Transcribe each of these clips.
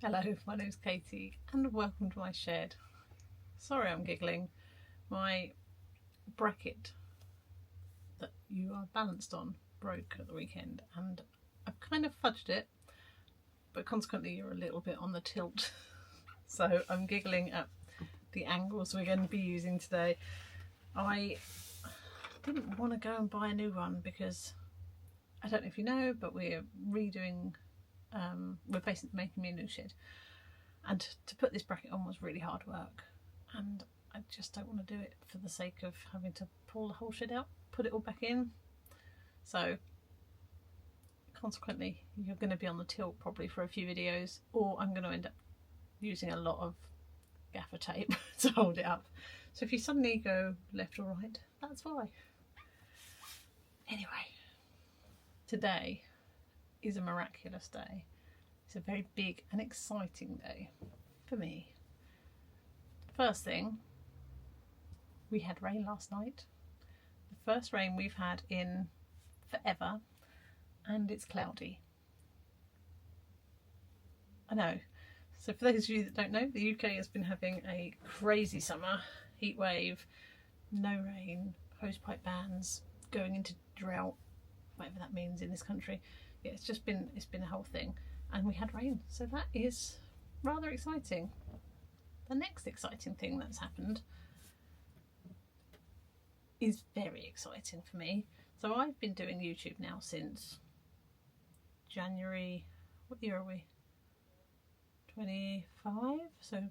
Hello, my name's Katie and welcome to my shed. Sorry I'm giggling. My bracket that you are balanced on broke at the weekend and I've kind of fudged it, but consequently you're a little bit on the tilt. So I'm giggling at the angles we're going to be using today. I didn't want to go and buy a new one because I don't know if you know, but we're redoing, we're basically making me a new shed. And to put this bracket on was really hard work. And I just don't want to do it for the sake of having to pull the whole shed out, put it all back in. So consequently, you're going to be on the tilt probably for a few videos, or I'm going to end up using a lot of gaffer tape to hold it up. So if you suddenly go left or right, that's why. Anyway, today is a miraculous day. It's a very big and exciting day for me. First thing, we had rain last night. The first rain we've had in forever, and it's cloudy. I know. So for those of you that don't know, the UK has been having a crazy summer, heat wave, no rain, hosepipe bans, going into drought, whatever that means in this country. Yeah, it's been a whole thing, and we had rain, so that is rather exciting. The next exciting thing that's happened is very exciting for me. So I've been doing YouTube now since January, what year are we? 25, so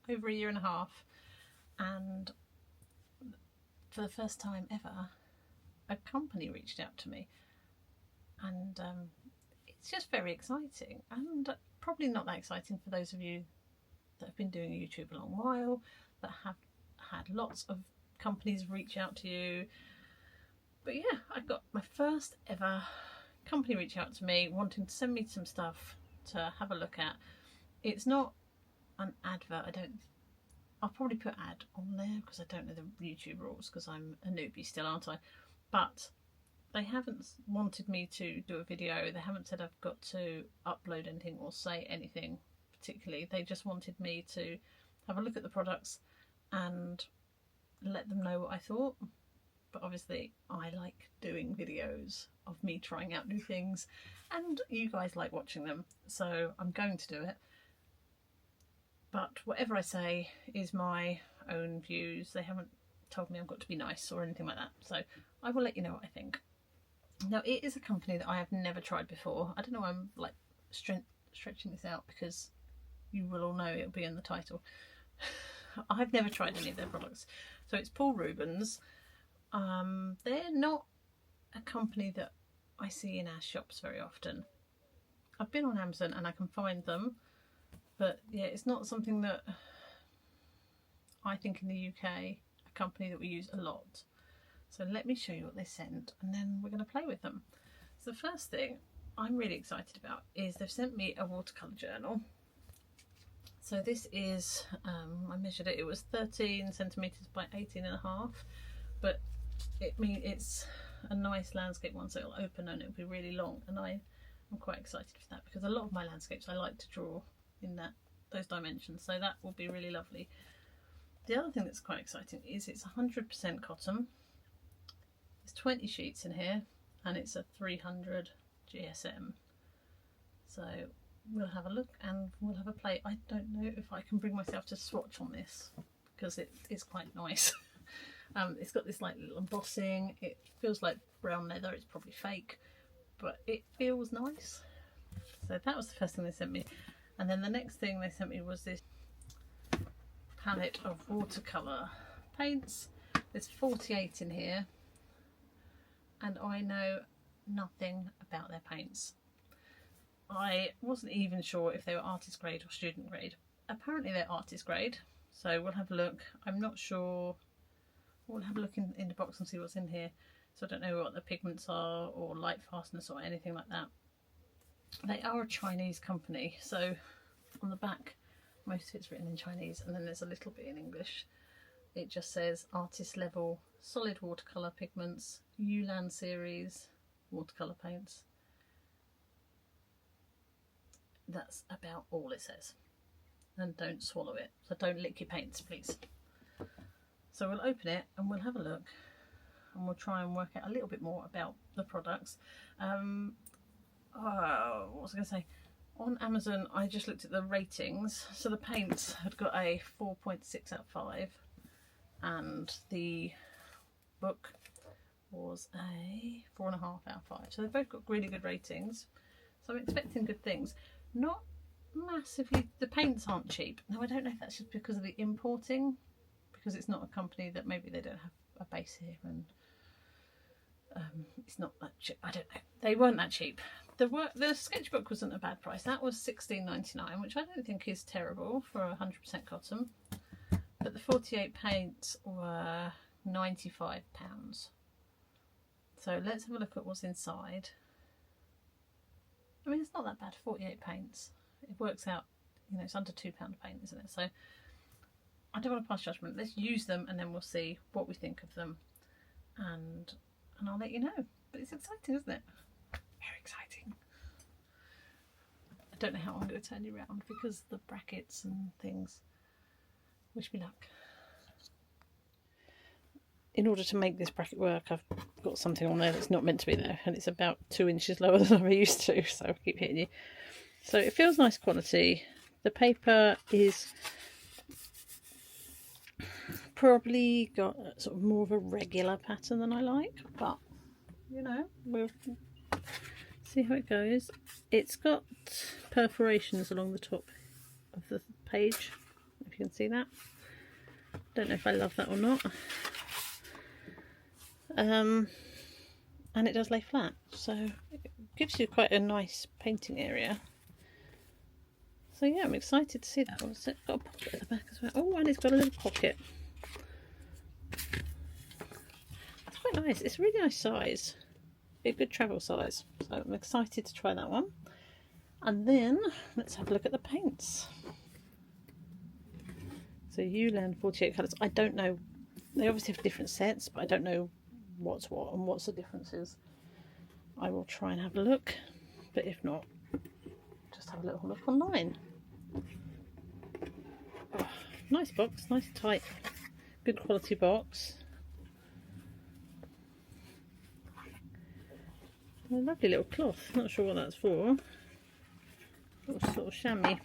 over a year and a half, and for the first time ever a company reached out to me, and it's just very exciting, and probably not that exciting for those of you that have been doing YouTube a long while, that have had lots of companies reach out to you. But yeah, I got my first ever company reach out to me wanting to send me some stuff to have a look at. It's not an advert. I'll probably put ad on there because I don't know the YouTube rules because I'm a newbie still, aren't I? But they haven't wanted me to do a video. They haven't said I've got to upload anything or say anything particularly. They just wanted me to have a look at the products and let them know what I thought. But obviously I like doing videos of me trying out new things, and you guys like watching them, so I'm going to do it. But whatever I say is my own views. They haven't told me I've got to be nice or anything like that, so I will let you know what I think. Now, it is a company that I have never tried before. I don't know why I'm like stretching this out, because you will all know it'll be in the title. I've never tried any of their products. So it's Paul Rubens. They're not a company that I see in our shops very often. I've been on Amazon and I can find them, but yeah, it's not something that I think in the UK, a company that we use a lot. So let me show you what they sent, and then we're going to play with them. So the first thing I'm really excited about is they've sent me a watercolour journal. So this is, I measured it, it was 13 centimetres by 18.5, but it's a nice landscape one, so it'll open and it'll be really long, and I'm quite excited for that because a lot of my landscapes I like to draw in those dimensions, so that will be really lovely. The other thing that's quite exciting is it's 100% cotton. There's 20 sheets in here and it's a 300 GSM. So we'll have a look and we'll have a play. I don't know if I can bring myself to swatch on this because it is quite nice. It's got this like little embossing. It feels like brown leather. It's probably fake, but it feels nice. So that was the first thing they sent me. And then the next thing they sent me was this palette of watercolour paints. There's 48 in here, and I know nothing about their paints. I wasn't even sure if they were artist grade or student grade. Apparently they're artist grade, so we'll have a look. I'm not sure. We'll have a look in the box and see what's in here. So I don't know what the pigments are or light fastness or anything like that. They are a Chinese company, so on the back most of it's written in Chinese, and then there's a little bit in English. It just says artist level solid watercolour pigments, Youlan series watercolour paints. that's about all it says. And don't swallow it, so don't lick your paints, please. So we'll open it and we'll have a look, and we'll try and work out a little bit more about the products. What was I going to say? On Amazon, I just looked at the ratings. So the paints had got a 4.6 out of 5, and the book was a 4.5 out of 5. So they've both got really good ratings. So I'm expecting good things. Not massively. The paints aren't cheap. Now I don't know if that's just because of the importing, because it's not a company that maybe they don't have a base here, and it's not that cheap. I don't know. They weren't that cheap. The sketchbook wasn't a bad price. That was $16.99, which I don't think is terrible for 100% cotton. But the 48 paints were £95. So let's have a look at what's inside. I mean, it's not that bad. 48 paints. It works out, you know, it's under £2 a paint, isn't it? So I don't want to pass judgment. Let's use them and then we'll see what we think of them. And I'll let you know. But it's exciting, isn't it? Very exciting. I don't know how I'm going to turn you around because the brackets and things. Wish me luck. In order to make this bracket work, I've got something on there that's not meant to be there, and it's about 2 inches lower than I'm used to, so I keep hitting you. So it feels nice quality. The paper is probably got sort of more of a regular pattern than I like, but you know, we'll see how it goes. It's got perforations along the top of the page, if you can see that. Don't know if I love that or not. And it does lay flat, so it gives you quite a nice painting area. So yeah, I'm excited to see that. It's got a pocket at the back as well. Oh, and it's got a little pocket. It's quite nice. It's a really nice size. Be a good travel size. So I'm excited to try that one. And then let's have a look at the paints. So Youlan 48 colours. I don't know. They obviously have different sets, but I don't know what's what and what's the differences. I will try and have a look, but if not, just have a little look online. Oh, nice box, nice tight, good quality box. A lovely little cloth, not sure what that's for. Little sort of chamois.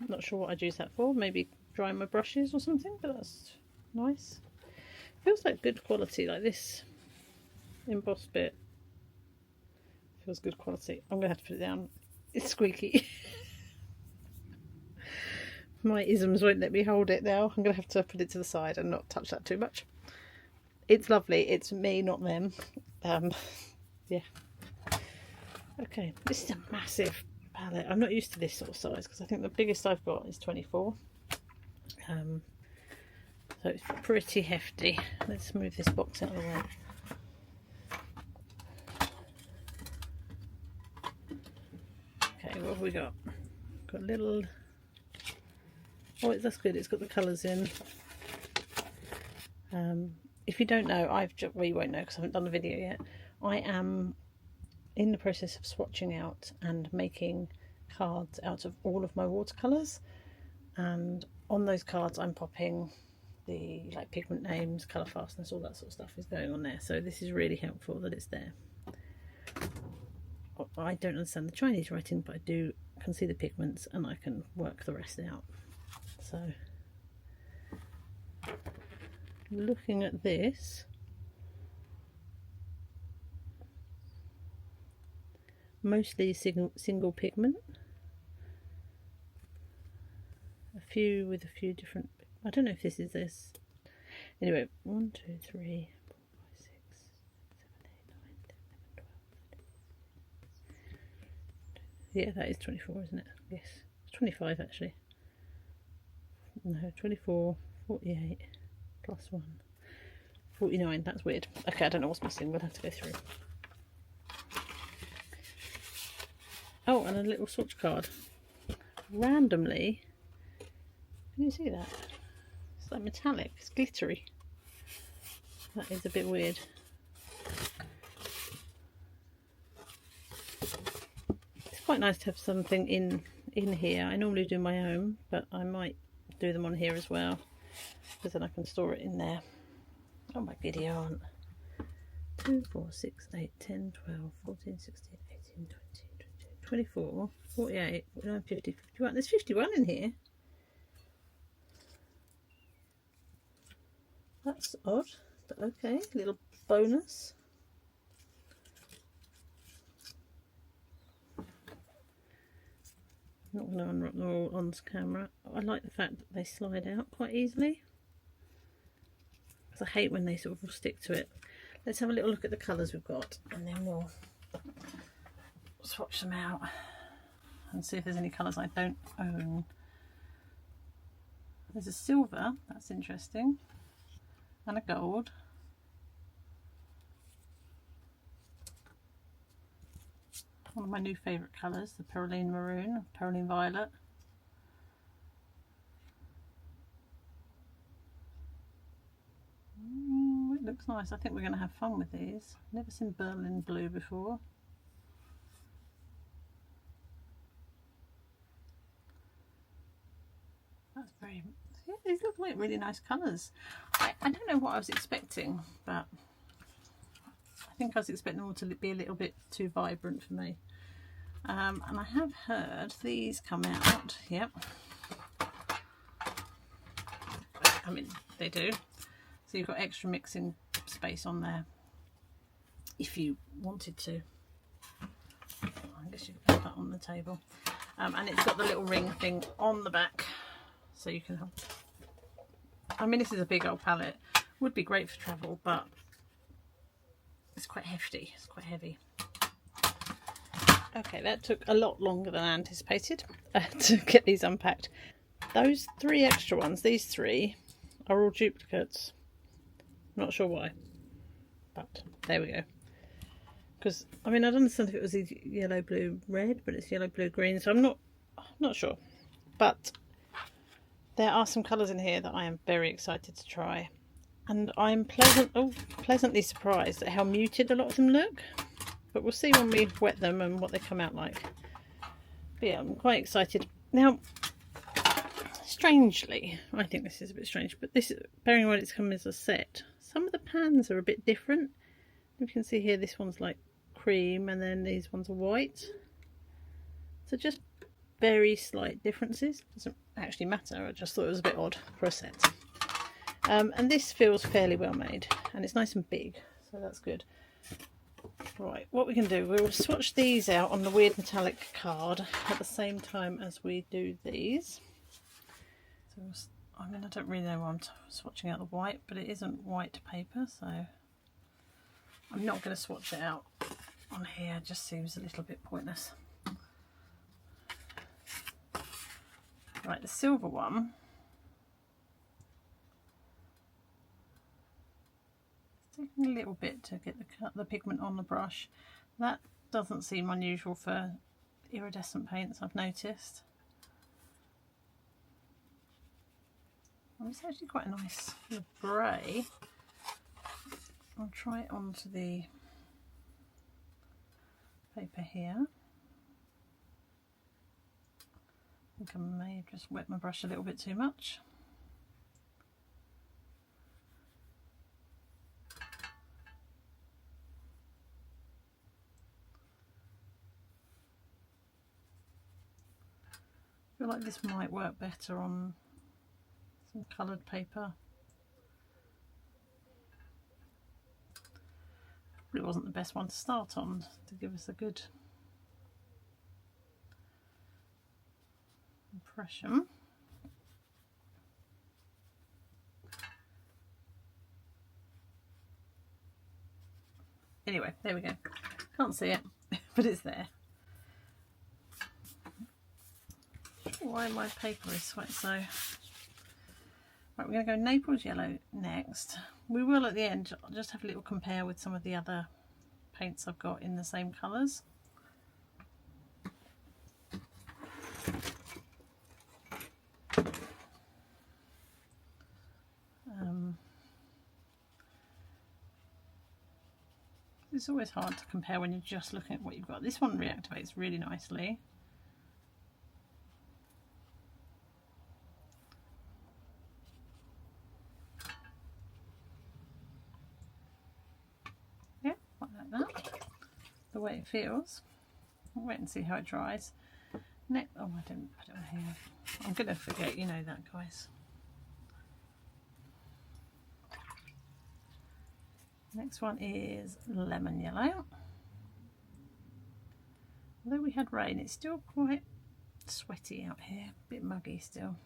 Not sure what I'd use that for, maybe dry my brushes or something, but that's nice. Feels like good quality, like this embossed bit. Feels good quality. I'm going to have to put it down. It's squeaky. My isms won't let me hold it now. I'm going to have to put it to the side and not touch that too much. It's lovely. It's me, not them. Yeah. Okay, this is a massive palette. I'm not used to this sort of size because I think the biggest I've got is 24. So it's pretty hefty. Let's move this box out of the way. Okay, what have we got? Got a little... Oh, that's good. It's got the colours in. If you don't know, well, you won't know because I haven't done the video yet. I am in the process of swatching out and making cards out of all of my watercolours, and on those cards I'm popping the pigment names, colour fastness, all that sort of stuff is going on there. So this is really helpful that it's there. I don't understand the Chinese writing, but I can see the pigments and I can work the rest out. So looking at this, mostly single pigment, a few with a few different, I don't know if this is this. Anyway, 1, 2, 3, 4, 5, 6, 7, 8, 9, 10, 11, 12. Yeah, that is 24, isn't it? Yes, it's 25 actually. No, 24, 48, plus 1, 49. That's weird. Okay, I don't know what's missing. We'll have to go through. Oh, and a little swatch card. Randomly, can you see that? It's like metallic. It's glittery. That is a bit weird. quite nice to have something in here. I normally do my own, but I might do them on here as well, because then I can store it in there. Oh my giddy aunt. 2, 4, 6, 8, 10, 12, 14, 16, 18, 20, 24, 48, 49, 50, 51. There's 51 in here. That's odd, but okay, little bonus. I'm not going to unwrap them all on camera. I like the fact that they slide out quite easily, because I hate when they sort of stick to it. Let's have a little look at the colours we've got, and then we'll swatch them out and see if there's any colours I don't own. There's a silver, that's interesting, and a gold. One of my new favourite colours, the Perylene Maroon, Perylene Violet. It looks nice. I think we're going to have fun with these. Never seen Berlin Blue before. That's very... Yeah, these look like really nice colours. I don't know what I was expecting, but I think I was expecting them all to be a little bit too vibrant for me. And I have heard these come out. Yep. I mean, they do. So you've got extra mixing space on there if you wanted to. I guess you can put that on the table. And it's got the little ring thing on the back, so you can have... I mean, this is a big old palette. Would be great for travel, but it's quite hefty. It's quite heavy. Okay, that took a lot longer than I anticipated to get these unpacked. Those 3 extra ones, these 3, are all duplicates. Not sure why, but there we go. Because I mean, I'd understand if it was yellow, blue, red, but it's yellow, blue, green, so I'm not sure. But there are some colours in here that I am very excited to try, and I'm pleasantly surprised at how muted a lot of them look. But we'll see when we wet them and what they come out like. But yeah, I'm quite excited. Now, strangely, I think this is a bit strange, but this, bearing in mind it's come as a set, some of the pans are a bit different. You can see here this one's like cream and then these ones are white. So just very slight differences. Doesn't actually matter, I just thought it was a bit odd for a set. And this feels fairly well made, and it's nice and big, so that's good. Right, what we can do, we'll swatch these out on the weird metallic card at the same time as we do these. So, I mean, I don't really know why I'm swatching out the white, but it isn't white paper, so I'm not going to swatch it out on here. It just seems a little bit pointless. Right, the silver one. It's taking a little bit to get the pigment on the brush. That doesn't seem unusual for iridescent paints, I've noticed. Oh, it's actually quite a nice grey. I'll try it onto the paper here. I think I may have just wet my brush a little bit too much. I feel like this might work better on some coloured paper. Probably wasn't the best one to start on to give us a good impression. Anyway, there we go. Can't see it, but it's there. Why my paper is wet so. Right, we're going to go Naples yellow next. We will at the end just have a little compare with some of the other paints I've got in the same colours. It's always hard to compare when you're just looking at what you've got. This one reactivates really nicely. Yeah, quite like that. The way it feels. I'll wait and see how it dries. Next, oh, I didn't put it on here. I'm going to forget, you know that, guys. Next one is lemon yellow. Although we had rain, it's still quite sweaty out here, a bit muggy still.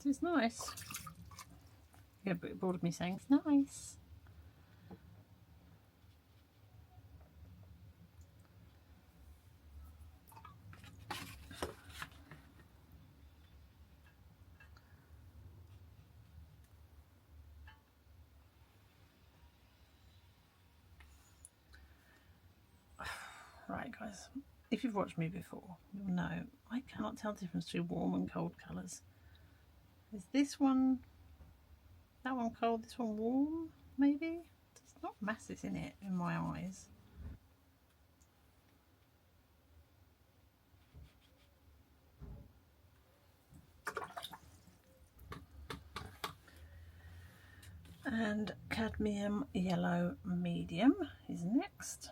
It's nice. Yeah, but it bored of me saying it's nice. Right, guys, if you've watched me before, you'll know I cannot tell the difference between warm and cold colours. Is this one, that one cold, this one warm, maybe? There's not masses in it in my eyes. And cadmium yellow medium is next.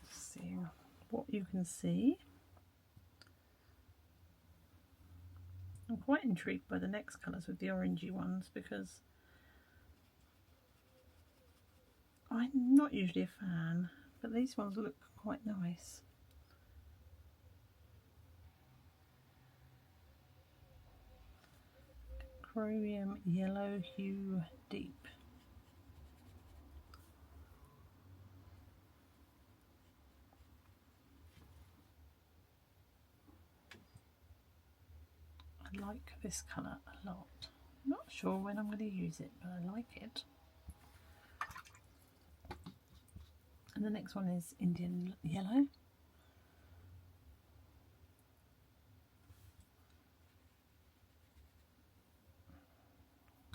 See what you can see. I'm quite intrigued by the next colours with the orangey ones because I'm not usually a fan, but these ones look quite nice. Chromium yellow hue deep. I like this colour a lot. I'm not sure when I'm going to use it, but I like it. And the next one is Indian yellow.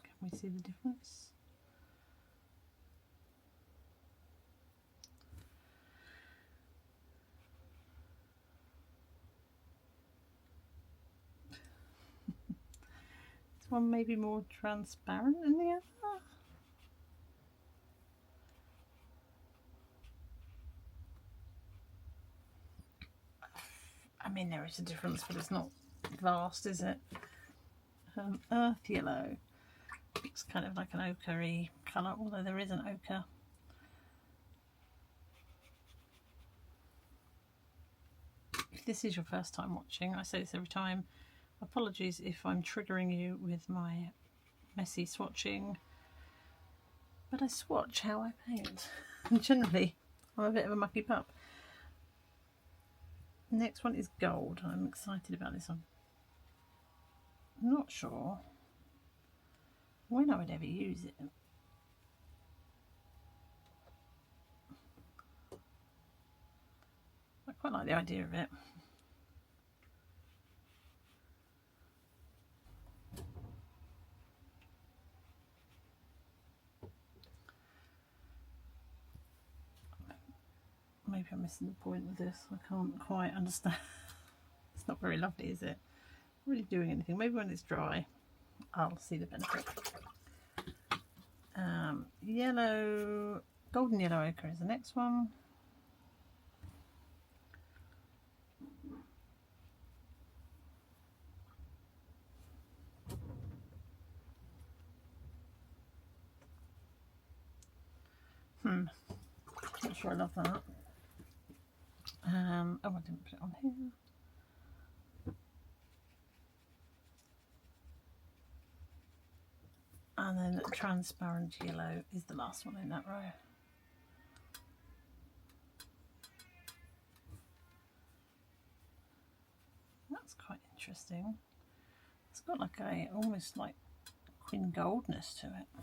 Can we see the difference? This one may be more transparent than the other. I mean, there is a difference, but it's not vast, is it? Earth yellow. It's kind of like an ochre-y colour, although there is an ochre. If this is your first time watching, I say this every time, apologies if I'm triggering you with my messy swatching, but I swatch how I paint. And generally, I'm a bit of a mucky pup. Next one is gold. I'm excited about this one. I'm not sure when I would ever use it. I quite like the idea of it. Maybe I'm missing the point of this. I can't quite understand. It's not very lovely, is it? Not really doing anything. Maybe when it's dry, I'll see the benefit. Yellow, golden yellow ochre is the next one. Not sure I love that. Oh, I didn't put it on here. And then transparent yellow is the last one in that row. interesting. It's got like a almost like quin goldness to it.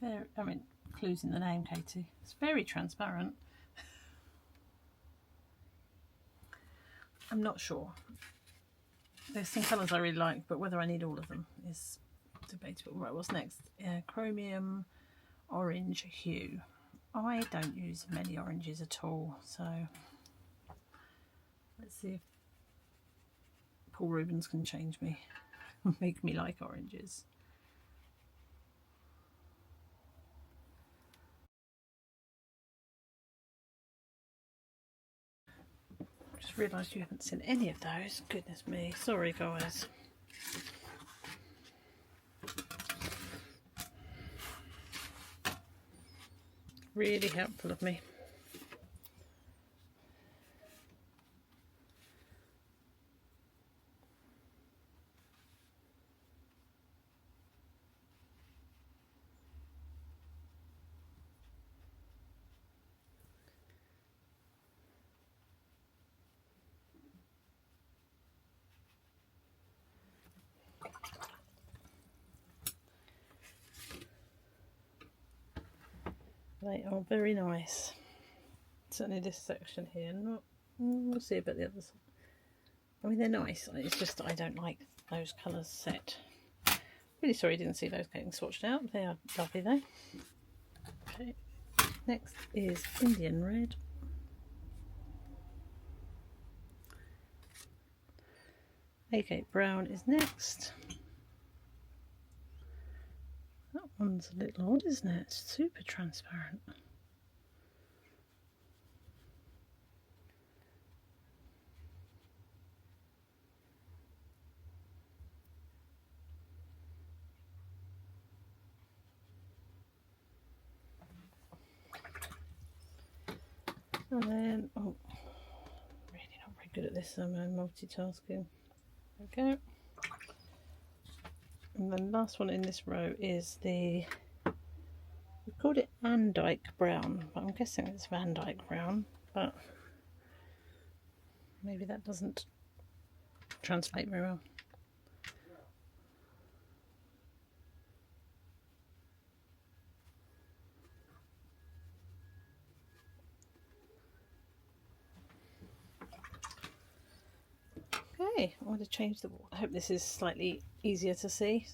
Very, I mean, clues in the name, Katie. It's very transparent. I'm not sure. There's some colours I really like, but whether I need all of them is debatable. Right, what's next? Chromium orange hue. I don't use many oranges at all, so let's see if Paul Rubens can change me, make me like oranges. Just realised you haven't seen any of those. Goodness me, sorry guys. Really helpful of me. They are very nice. Certainly this section here. Not. We'll see about the others. I mean, they're nice. It's just I don't like those colours set. Really sorry you didn't see those getting swatched out. They are lovely though. Okay. Next is Indian red. Agate brown is next. That one's a little odd, isn't it? It's super transparent. And then, oh, really not very good at this, I'm multitasking. There we go. And the last one in this row is we called it Andyke brown, but I'm guessing it's Van Dyke brown, but maybe that doesn't translate very well. Okay, I want to change the wall. I hope this is slightly easier to see.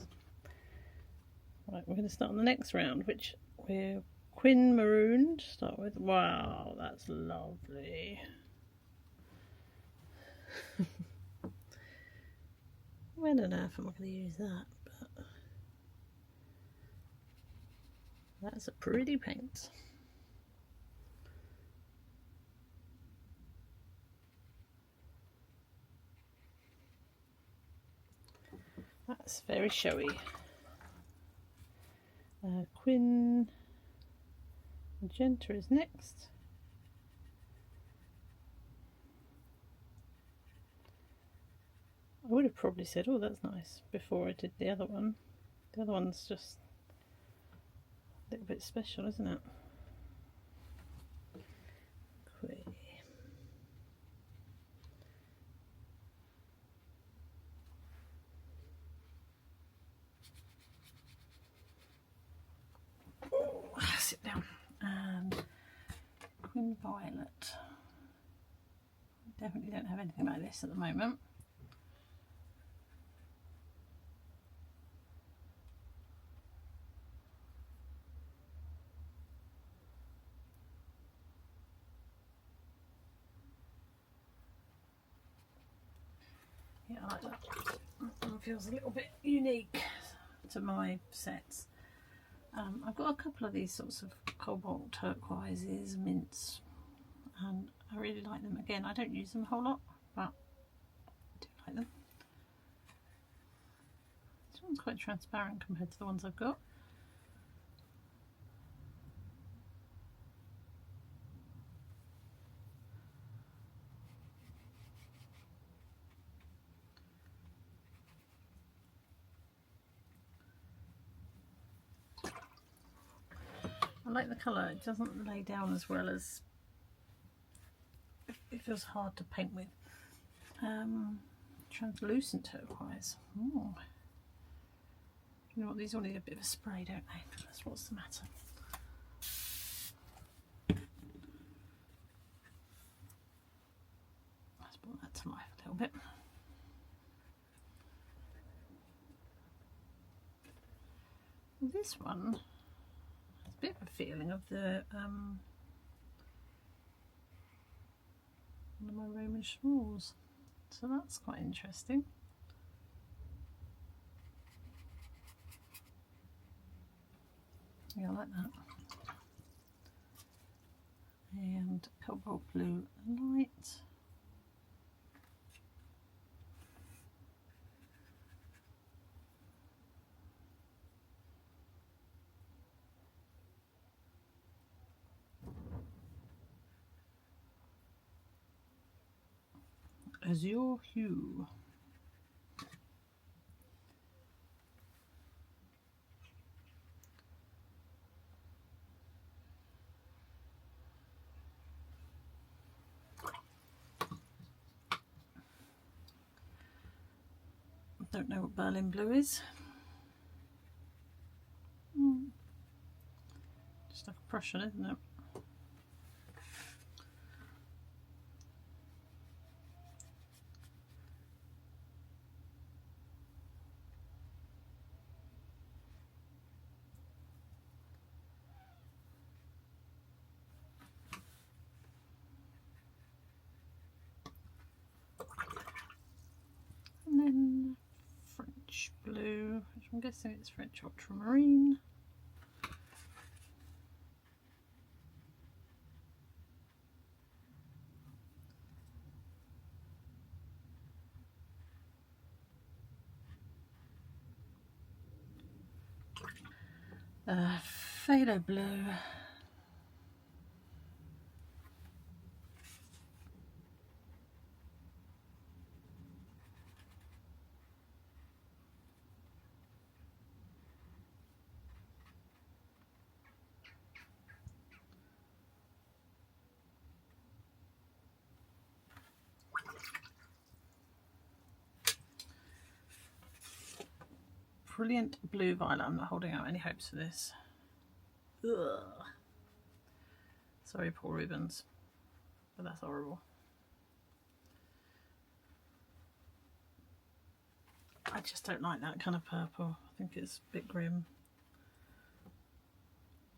Right, we're going to start on the next round, which we're Quin Maroon to start with. Wow, that's lovely. When on earth am I going to use that? But that's a pretty paint. That's very showy. Quin Magenta is next. I would have probably said, oh, that's nice, before I did the other one. The other one's just a little bit special, isn't it? Sit down. And Quin Violet. Definitely don't have anything like this at the moment. Yeah, I like that. That one feels a little bit unique to my sets. I've got a couple of these sorts of cobalt turquoises, mints, and I really like them. Again, I don't use them a whole lot, but I do like them. It's It's quite transparent compared to the ones I've got. I like the colour, it doesn't lay down as well as, it feels hard to paint with. Translucent turquoise. Ooh. You know what, these all need a bit of a spray, don't they? That's what's the matter. Let's bring that to life a little bit. This one has a bit of a feeling of the one of my Roman straws, so that's quite interesting. Yeah, I like that. And cobalt blue light. Azure hue. Don't know what Berlin blue is. Just like a Prussian, isn't it? And then French blue, which I'm guessing it's French ultramarine. Phthalo blue. Brilliant blue violet. I'm not holding out any hopes for this. Ugh. Sorry, Paul Rubens, but that's horrible. I just don't like that kind of purple. I think it's a bit grim.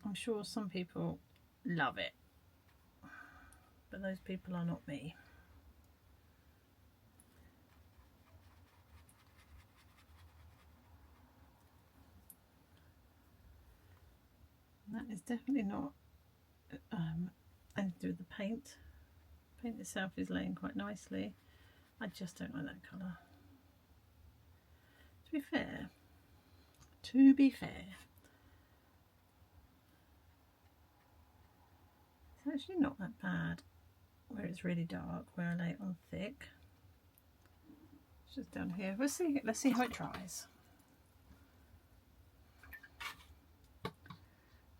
I'm sure some people love it, but those people are not me. That is definitely not anything to do with the paint. The paint itself is laying quite nicely. I just don't like that colour. To be fair, it's actually not that bad where it's really dark, where I lay it on thick. It's just down here. Let's see how it dries.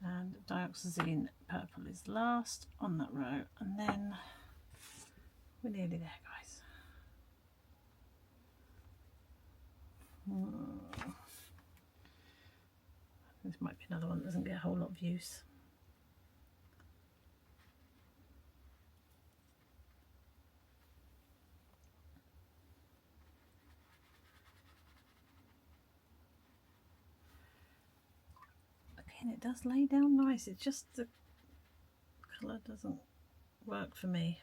And dioxazine purple is last on that row, and then we're nearly there, guys. This might be another one that doesn't get a whole lot of use. Again, it does lay down nice, it's just the colour doesn't work for me.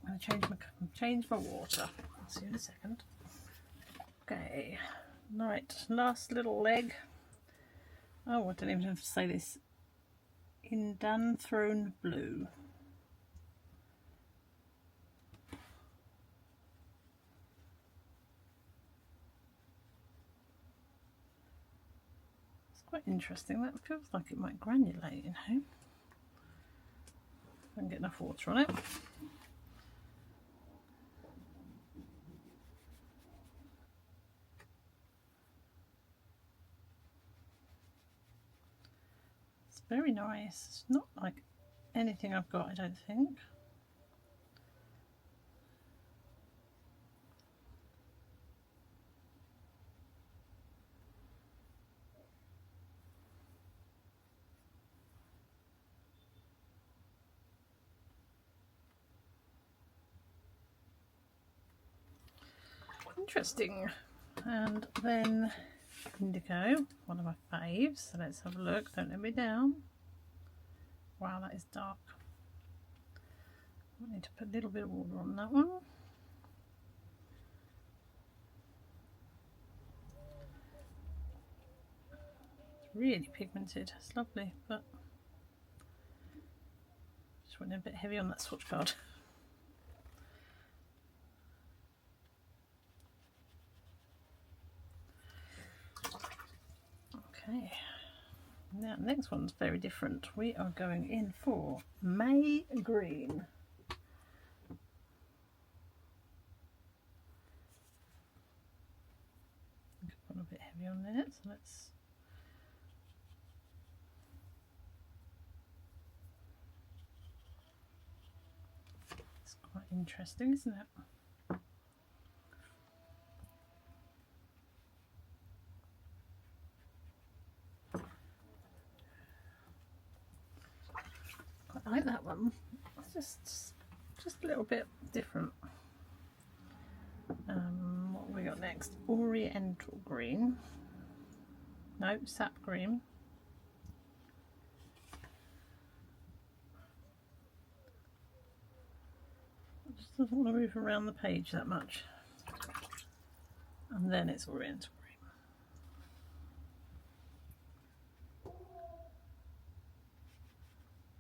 I'm going to change my water. I'll see you in a second. Okay, right, last little leg Oh, I don't even have to say this. In Throne Blue. It's quite interesting. That feels like it might granulate, you know. I can get enough water on it. It's very nice. It's not like anything I've got, I don't think. Interesting. And then indigo, one of my faves. So let's have a look. Don't let me down. Wow, that is dark. I need to put a little bit of water on that one. It's really pigmented. It's lovely, but just went a bit heavy on that swatch card. Okay, now the next one's very different. We are going in for May Green. Got a bit heavy on there, so let's. It's quite interesting, isn't it? I like that one. It's just a little bit different. What have we got next? Oriental green. No, sap green. It just doesn't want to move around the page that much. And then it's oriental green.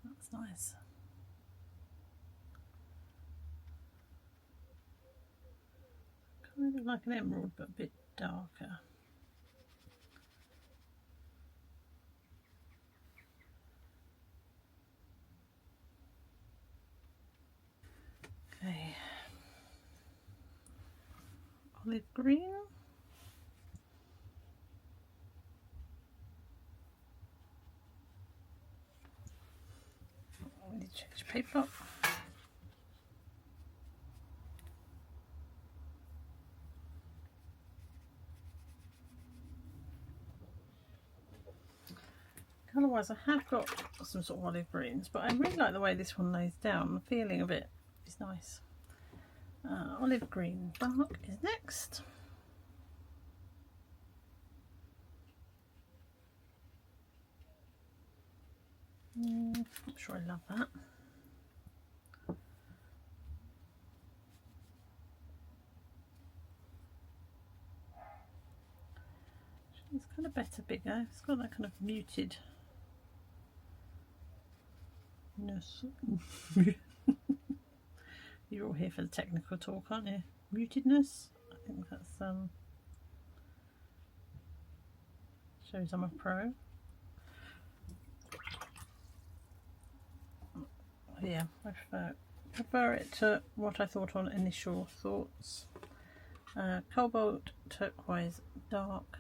That's nice. Kind of like an emerald, but a bit darker. Okay. Olive green. I need to change paper. Colour-wise, I have got some sort of olive greens, but I really like the way this one lays down. The feeling of it is nice. Olive green dark is next. I'm sure I love that. It's kind of better bigger. It's got that kind of muted. You're all here for the technical talk, aren't you? Mutedness. I think that's shows I'm a pro. Yeah, I prefer it to what I thought on initial thoughts. Cobalt turquoise dark.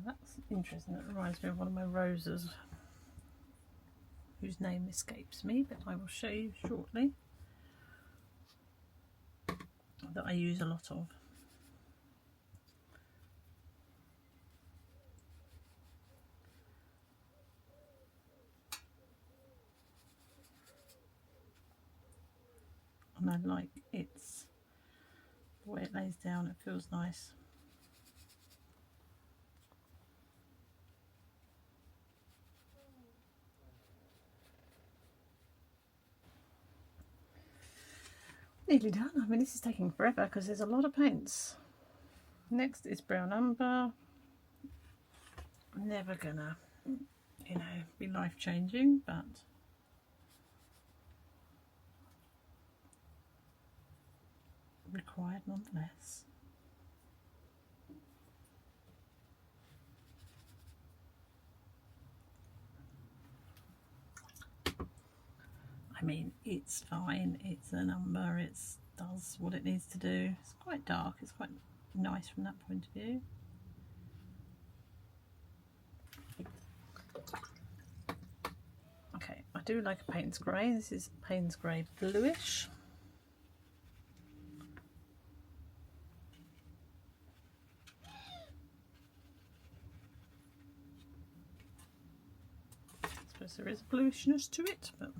That's interesting. That reminds me of one of my roses, whose name escapes me, but I will show you shortly, that I use a lot of. And I like the way it lays down. It feels nice. nearly done. I mean, this is taking forever because there's a lot of paints. Next is brown umber. Never gonna, you know, be life-changing, but required nonetheless. I mean, it's fine, it's a number, it does what it needs to do. It's quite dark, it's quite nice from that point of view. Okay, I do like a Payne's Grey. This is Payne's Grey Bluish. I suppose there is bluishness to it, but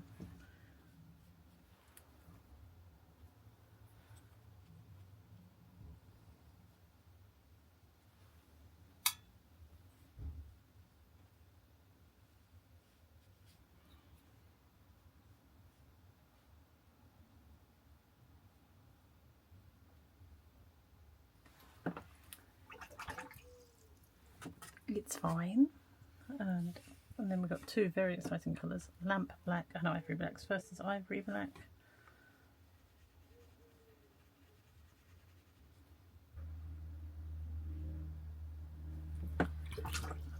it's fine. And then we've got two very exciting colours, lamp black and ivory blacks. First is ivory black. I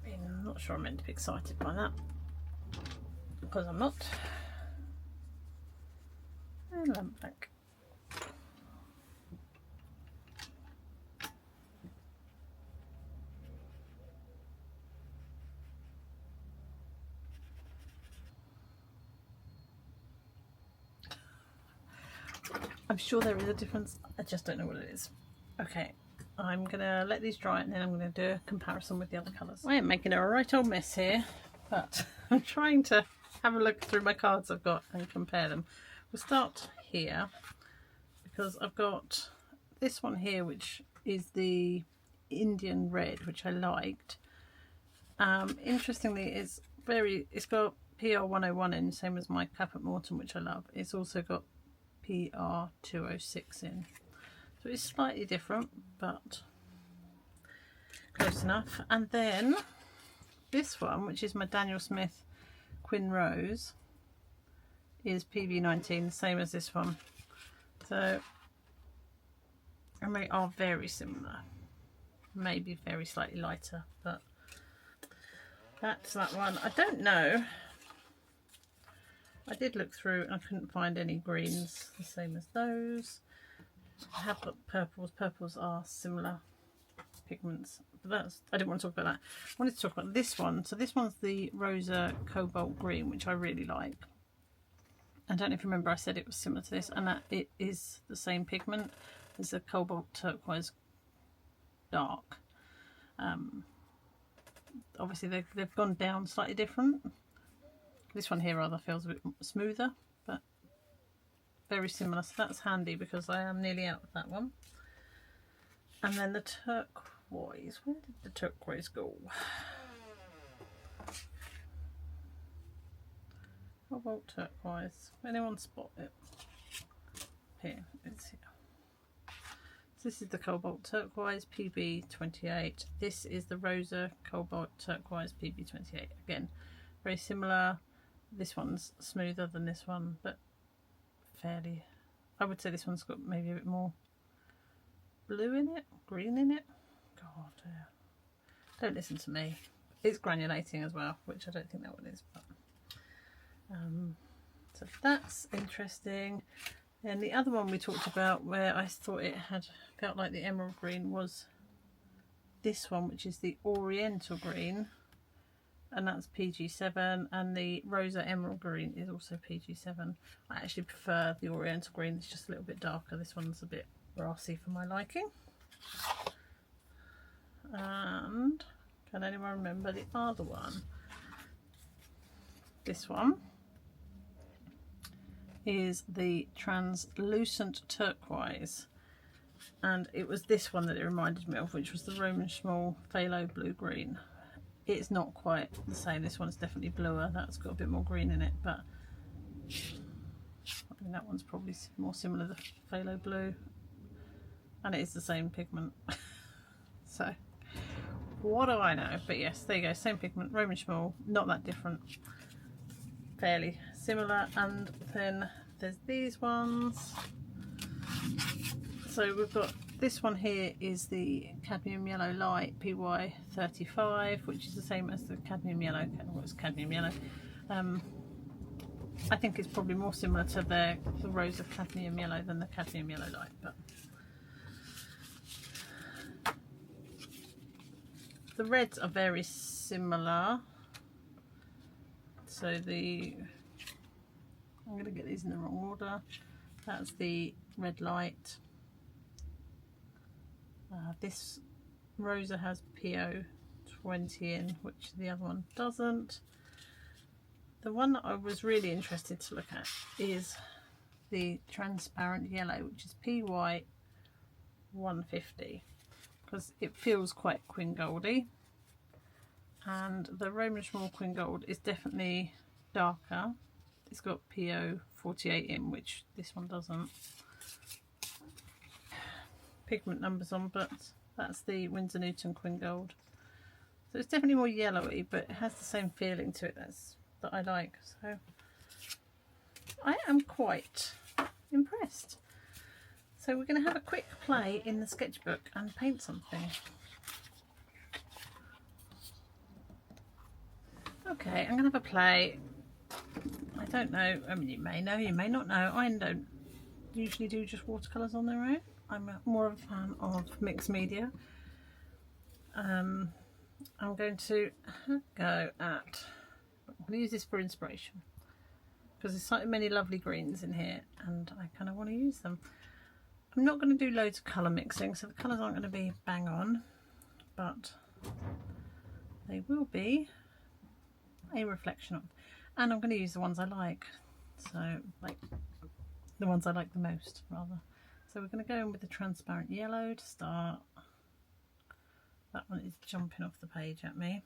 mean, I'm not sure I'm meant to be excited by that, because I'm not. And lamp black. I'm sure there is a difference, I just don't know what it is. Okay, I'm gonna let these dry and then I'm gonna do a comparison with the other colours. I am making a right old mess here, but I'm trying to have a look through my cards I've got and compare them. We'll start here because I've got this one here, which is the Indian red, which I liked. Interestingly, it's got PR 101 in, same as my Caput Mortem, which I love. It's also got PR 206 in, so it's slightly different but close enough. And then this one, which is my Daniel Smith Quinn Rose, is PB19, the same as this one. So, and they are very similar, maybe very slightly lighter, but that's that one. I don't know, I did look through and I couldn't find any greens the same as those. I have got purples. Purples are similar pigments, but I didn't want to talk about that. I wanted to talk about this one. So this one's the Rosa Cobalt Green, which I really like. I don't know if you remember, I said it was similar to this, and that it is the same pigment as the Cobalt Turquoise Dark. Obviously they've gone down slightly different. This one here rather feels a bit smoother, but very similar, so that's handy because I am nearly out of that one. And then the turquoise, where did the turquoise go? Cobalt turquoise, anyone spot it? Here, it's here. So this is the Cobalt Turquoise PB28. This is the Rosa Cobalt Turquoise PB28. Again, very similar. This one's smoother than this one, but fairly, I would say this one's got maybe a bit more blue in it, green in it. God, don't listen to me. It's granulating as well, which I don't think that one is, but so that's interesting. And the other one we talked about, where I thought it had felt like the emerald green, was this one, which is the Oriental Green, and that's PG7, and the Rosa Emerald Green is also PG7. I actually prefer the Oriental Green, it's just a little bit darker. This one's a bit brassy for my liking. And can anyone remember the other one? This one is the Translucent Turquoise, and it was this one that it reminded me of, which was the Roman Schmoll Phthalo Blue Green. It's not quite the same, this one's definitely bluer, that's got a bit more green in it, but I mean, that one's probably more similar to phthalo blue, and it is the same pigment. So what do I know? But yes, there you go, same pigment, Roman small, not that different, fairly similar. And then there's these ones. So we've got this one here is the cadmium yellow light PY35, which is the same as the cadmium yellow. What's cadmium yellow? I think it's probably more similar to the rose of cadmium yellow than the cadmium yellow light, but the reds are very similar. So I'm going to get these in the wrong order. That's the red light. This Rosa has PO20 in, which the other one doesn't. The one that I was really interested to look at is the transparent yellow, which is PY150, because it feels quite Queen Goldy, and the Roman Small Queen Gold is definitely darker. It's got PO48 in, which this one doesn't. Pigment numbers on, but that's the Winsor Newton Queen Gold. So it's definitely more yellowy, but it has the same feeling to it that I like. So I am quite impressed. So we're going to have a quick play in the sketchbook and paint something. Okay, I'm going to have a play. I don't know, I mean, you may know, you may not know. I don't usually do just watercolours on their own. I'm more of a fan of mixed media. I'm going to go at, I'm going to use this for inspiration, because there's so many lovely greens in here and I kind of want to use them. I'm not going to do loads of colour mixing, so the colours aren't going to be bang on, but they will be a reflection of, and I'm going to use the ones I like, so like the ones I like the most rather. So we're going to go in with the transparent yellow to start. That one is jumping off the page at me.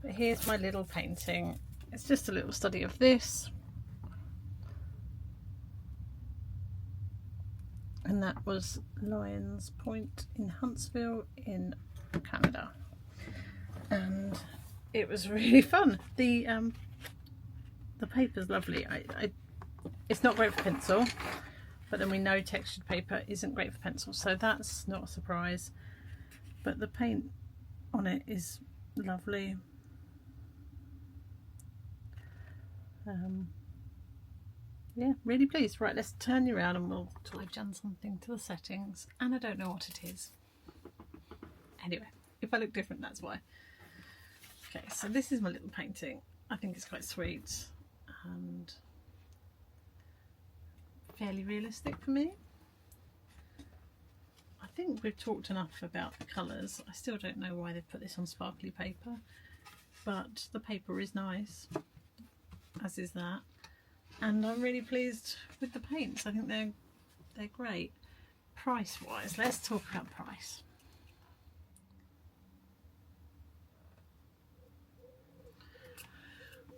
But here's my little painting. It's just a little study of this. And that was Lions Point in Huntsville in Canada. And it was really fun. The paper's lovely. It's not great for pencil, but then we know textured paper isn't great for pencil, so that's not a surprise. But the paint on it is lovely. Yeah, really pleased. Right, let's turn you around and we'll talk. I've done something to the settings and I don't know what it is. Anyway, if I look different, that's why. Okay, so this is my little painting. I think it's quite sweet and fairly realistic for me. I think we've talked enough about the colours. I still don't know why they've put this on sparkly paper, but the paper is nice, as is that. And I'm really pleased with the paints. I think they're great. Price wise, let's talk about price.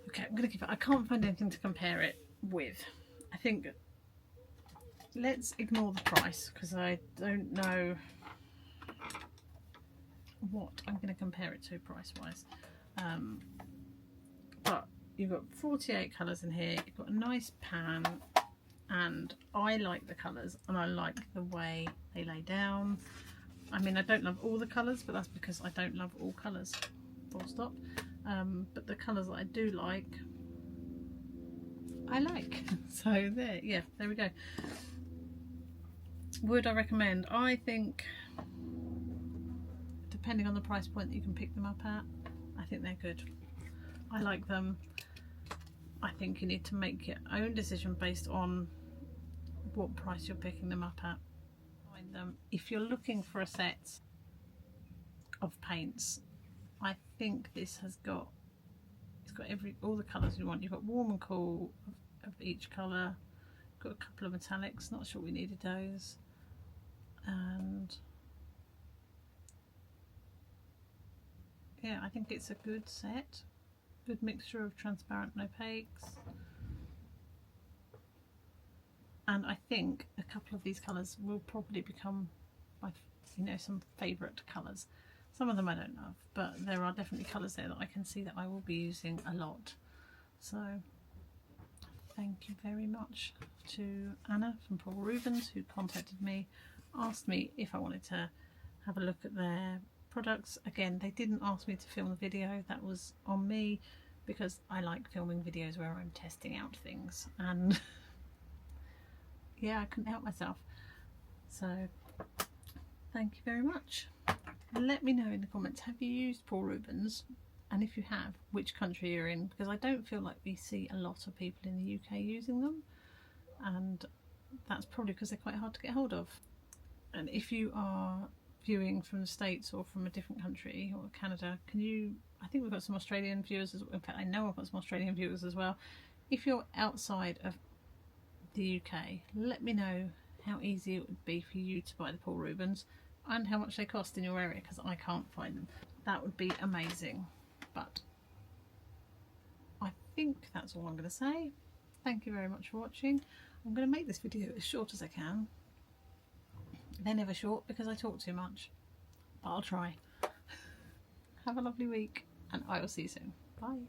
Okay, I'm going to give it, I can't find anything to compare it with. I think let's ignore the price because I don't know what I'm going to compare it to price wise. But you've got 48 colours in here, you've got a nice pan, and I like the colours and I like the way they lay down. I mean, I don't love all the colours, but that's because I don't love all colours, full stop. But the colours that I do like, I like. So there, yeah, there we go. Would I recommend? I think, depending on the price point that you can pick them up at, I think they're good. I like them. I think you need to make your own decision based on what price you're picking them up at. Find them. If you're looking for a set of paints, I think this has got, it's got all the colours you want. You've got warm and cool of each colour. Got a couple of metallics, not sure we needed those. And yeah, I think it's a good set. Good mixture of transparent and opaques. And I think a couple of these colours will probably become my, some favourite colours. Some of them I don't love, but there are definitely colours there that I can see that I will be using a lot. So thank you very much to Anna from Paul Rubens, who contacted me, asked me if I wanted to have a look at their products. Again, they didn't ask me to film the video, that was on me, because I like filming videos where I'm testing out things, and yeah, I couldn't help myself. So thank you very much. Let me know in the comments, have you used Paul Rubens? And if you have, which country you're in, because I don't feel like we see a lot of people in the UK using them, and that's probably because they're quite hard to get hold of. And if you are viewing from the States or from a different country or Canada, can you, I think we've got some Australian viewers as well. In fact, I know I've got some Australian viewers as well. If you're outside of the UK, let me know how easy it would be for you to buy the Paul Rubens and how much they cost in your area, because I can't find them. That would be amazing. But I think that's all I'm going to say. Thank you very much for watching. I'm going to make this video as short as I can. They're never short because I talk too much, but I'll try. Have a lovely week and I will see you soon. Bye.